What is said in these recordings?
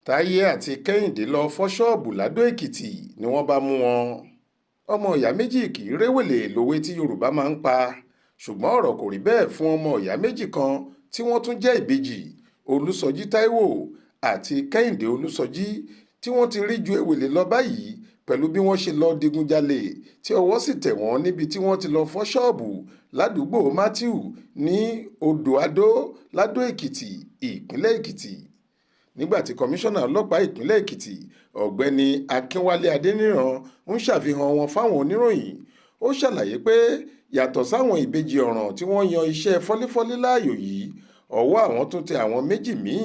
táyé àti kẹ́hìndé lọ fọ́ ṣọ́ọ̀bù ladò-èkìtì ni wọ́n bá mú wọn. ọmọ ìyá méjì kì í réwèlé lòwe tí yorùbá máa ń pa, ṣùgbọ́n ọ̀rọ̀ kò rí bẹ́ẹ̀ fún ọmọ ìyá méjì kan tí wọ́n tún jẹ́ ìbejì, olùsọjí táíwò àti kẹ́hìndé olùsọjí, tí wọ́n ti rí ju èwèlé lọ báyìí pẹ̀lú bí wọ́n ṣe lọ digunjalè tí ọwọ́ sì tẹ̀ wọ́n níbi tí wọ́n ti lọ fọ́ ṣọ́ọ̀bù ládùúgbò matthew ní odò-adó ladò-èkìtì ìpínlẹ̀ èkìtì. Nígbà tí kọmíṣánná ọlọ́pàá ìpínlẹ̀ èkìtì ọ̀gbẹ́ni akínwálé adéníran ń ṣàfihàn wọn fáwọn oníròyìn, ó ṣàlàyé pé yàtọ̀ sáwọn ìbejì ọ̀ràn tí wọ́n yan iṣẹ́ fọ́lífọ́lí láàyò yìí, ọwọ́ àwọn tún tẹ àwọn méjì míì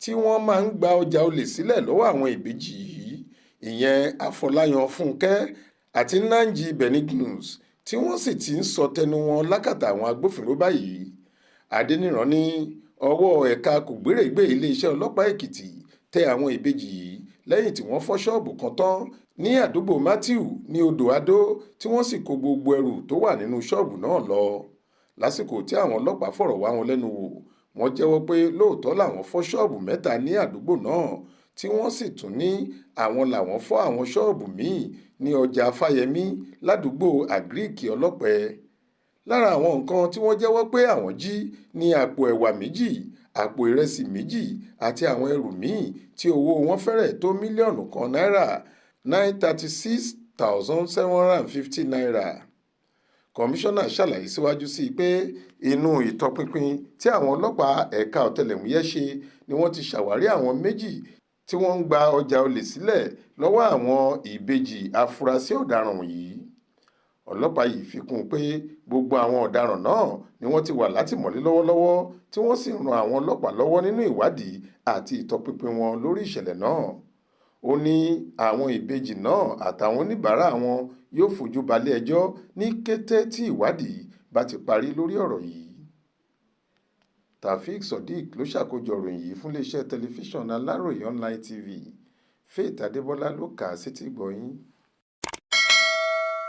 tí wọ́n máa ń gba ọjà olè sílẹ̀ lọ́wọ́ àwọn ìbejì yìí, ìyẹn afọláyan fúnkẹ́ àti nanji benignus, tí wọ́n sì ti ń sọ tẹnu wọn lákàtà àwọn agbófinró báyìí. adéníran ní ọwọ́ ẹ̀ka kògbérègbè iléeṣẹ́ ọlọ́pàá èkìtì tẹ àwọn ìbejì yìí lẹ́yìn tí wọ́n fọ́ ṣọ́ọ̀bù kan tán ní àdúgbò matthew ní odò-adó, tí wọ́n sì kó gbogbo ẹrù tó wà nínú ṣọ́ọ̀bù náà lọ. Lásìkò tí àwọn ọlọ́pàá fọ̀rọ̀ wá wọn lẹ́nu wò, wọ́n jẹ́wọ́ pé lóòótọ́ làwọn fọ́ ṣọ́ọ̀bù mẹ́ta ní àdúgbò náà, tí wọ́n sì tún ní àwọn làwọn fọ́ àwọn ṣọ́ọ̀bù míì ní ọjà fáyemí ládùúgbò àgíríìkì ọlọ́pẹ. Lára àwọn nǹkan tí wọ́n jẹ́wọ́ pé àwọn jí ní àpò ẹ̀wà méjì, àpò ìrẹsì méjì àti àwọn ẹrù míì tí owó wọn fẹ́rẹ̀ tó mílíọ̀nù kan náírà (936,750 naira). Kọmíṣánná ṣàlàyé síwájú sí i pé inú ìtọpinpin tí àwọn ọlọ́pàá ẹ̀ka ọ̀tẹlẹ̀múyẹ́ ṣe ni wọ́n ti ṣàwárí àwọn méjì tí wọ́n ń gba ọjà olè sílẹ̀ lọ́wọ́ àwọn ìbejì afurasí ọ̀daràn yìí. Ọlọ́pàá yìí fi kún un pé gbogbo àwọn ọ̀daràn náà ni wọ́n ti wà látìmọ́lé lọ́wọ́lọ́wọ́, tí wọ́n sì ń ran àwọn ọlọ́pàá lọ́wọ́ nínú ìwádìí àti ìtọpinpin wọn lórí ìṣẹ̀lẹ̀ náà. Ó ní àwọn ìbejì náà àtàwọn oníbàárà wọn yóò fojú balẹ̀-ẹjọ́ ní kété tí ìwádìí bá ti parí lórí ọ̀rọ̀ yìí. Taofeek Surdiq ló ṣàkójọ ìròyìn yìí fún iléeṣẹ́ tẹlifíṣàn Aláròye online TV. Faith Adébọlá ló kà á sétígbọ̀ọ́ yín.